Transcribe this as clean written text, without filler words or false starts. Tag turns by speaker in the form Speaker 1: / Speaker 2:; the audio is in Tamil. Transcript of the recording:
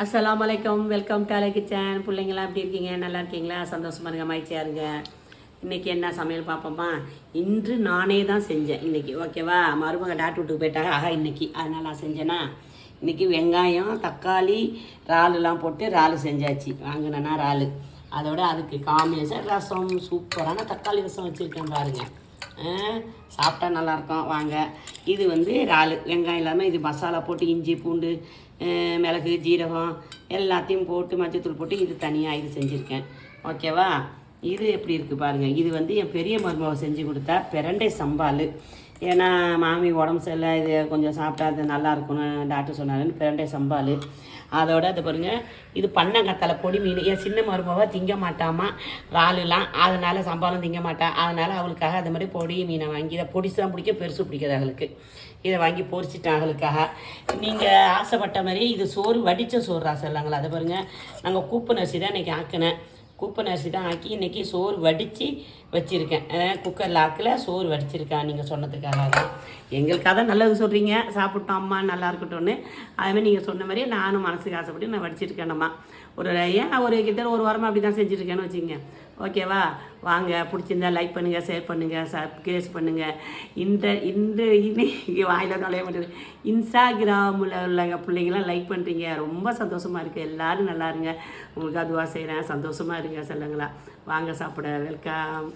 Speaker 1: அஸ்ஸலாமு அலைக்கும். வெல்கம் டு அலை கிச்சன். பிள்ளைங்களாம் எப்படி இருக்கீங்க? நல்லா இருக்கீங்களா? சந்தோஷமாக இருங்க, மகிழ்ச்சியாக இருங்க. இன்றைக்கி என்ன சமையல் பார்ப்போமா? இன்று நானே தான் செஞ்சேன் இன்றைக்கி. ஓகேவா? மருமக டாக்டர் வீட்டுக்கு போயிட்டாங்க. இன்றைக்கி அதனால் நான் செஞ்சேன்னா, இன்றைக்கி வெங்காயம் தக்காளி இறாலுலாம் போட்டு இறாலு செஞ்சாச்சு. வாங்கினேன்னா இறாலு. அதோட அதுக்கு காம்பினேஷன் ரசம், சூப்பரான தக்காளி ரசம் வச்சுருக்கேன் பாருங்கள். சாப்பிட்டா நல்லாயிருக்கும். வாங்க. இது இறாலு வெங்காயம் இல்லாமல் இது மசாலா போட்டு இஞ்சி பூண்டு மிளகு ஜீரகம் எல்லாத்தையும் போட்டு மஞ்சத்தூள் போட்டு இது தனியாக இது செஞ்சுருக்கேன். ஓகேவா? இது எப்படி இருக்குது பாருங்கள். இது என் பெரிய மருமக செஞ்சு கொடுத்தா பிரண்டை சம்பால். ஏன்னா மாமி உடம்பு சரியில்லை, இது கொஞ்சம் சாப்பிட்டா அது நல்லா இருக்கும்னு டாக்டர் சொன்னாருன்னு பிரண்டை சம்பால். அதோட அது பாருங்கள், இது பண்ணங்கத்தலை பொடி மீன். என் சின்ன மருமக திங்க மாட்டாமா இறாலுலாம், அதனால் சம்பாலும் திங்க மாட்டா. அதனால் அவளுக்காக அது மாதிரி பொடி மீனை வாங்கி இதை பொடிசு தான் பிடிக்க, பெருசு பிடிக்காது அவளுக்கு. இதை வாங்கி பொரிச்சிட்டேன் அவளுக்காக. நீங்கள் ஆசைப்பட்ட மாதிரி இது சோறு வடித்த சோறு ராசம் இல்லைங்களா? அதை பாருங்கள், நாங்கள் கூப்பன் அரிசி தான் இன்றைக்கி ஆக்கினேன். கூப்பன் அரிசி தான் ஆக்கி இன்றைக்கி சோறு வடித்து வச்சுருக்கேன். குக்கரில் ஆக்கில் சோறு வடிச்சிருக்கேன். நீங்கள் சொன்னதுக்காக தான். எங்களுக்காக தான் நல்லது சொல்கிறீங்க, சாப்பிட்டோம் அம்மா நல்லா இருக்கட்டும்னு. அதுமாதிரி நீங்கள் சொன்ன மாதிரியே நானும் மனசுக்கு ஆசைப்பட்டு நான் வடிச்சிருக்கேன்ம்மா. ஒரு கிட்ட ஒரு வாரமாக அப்படி தான் செஞ்சுருக்கேன்னு வச்சுங்க. ஓகேவா? வாங்க, பிடிச்சிருந்தா லைக் பண்ணுங்கள், ஷேர் பண்ணுங்கள், சப்ஸ்கிரைப் பண்ணுங்கள். இன்னைக்கு வாயில் நுழைய மாட்டேது. இன்ஸ்டாகிராமில் உள்ள பிள்ளைங்களாம் லைக் பண்ணுறீங்க, ரொம்ப சந்தோஷமாக இருக்குது. எல்லோரும் நல்லா இருங்க. உங்களுக்கு அதுவாக செய்கிறேன். சந்தோஷமாக இருங்க. சொல்லுங்களா? வாங்க சாப்பிட. வெல்கம்.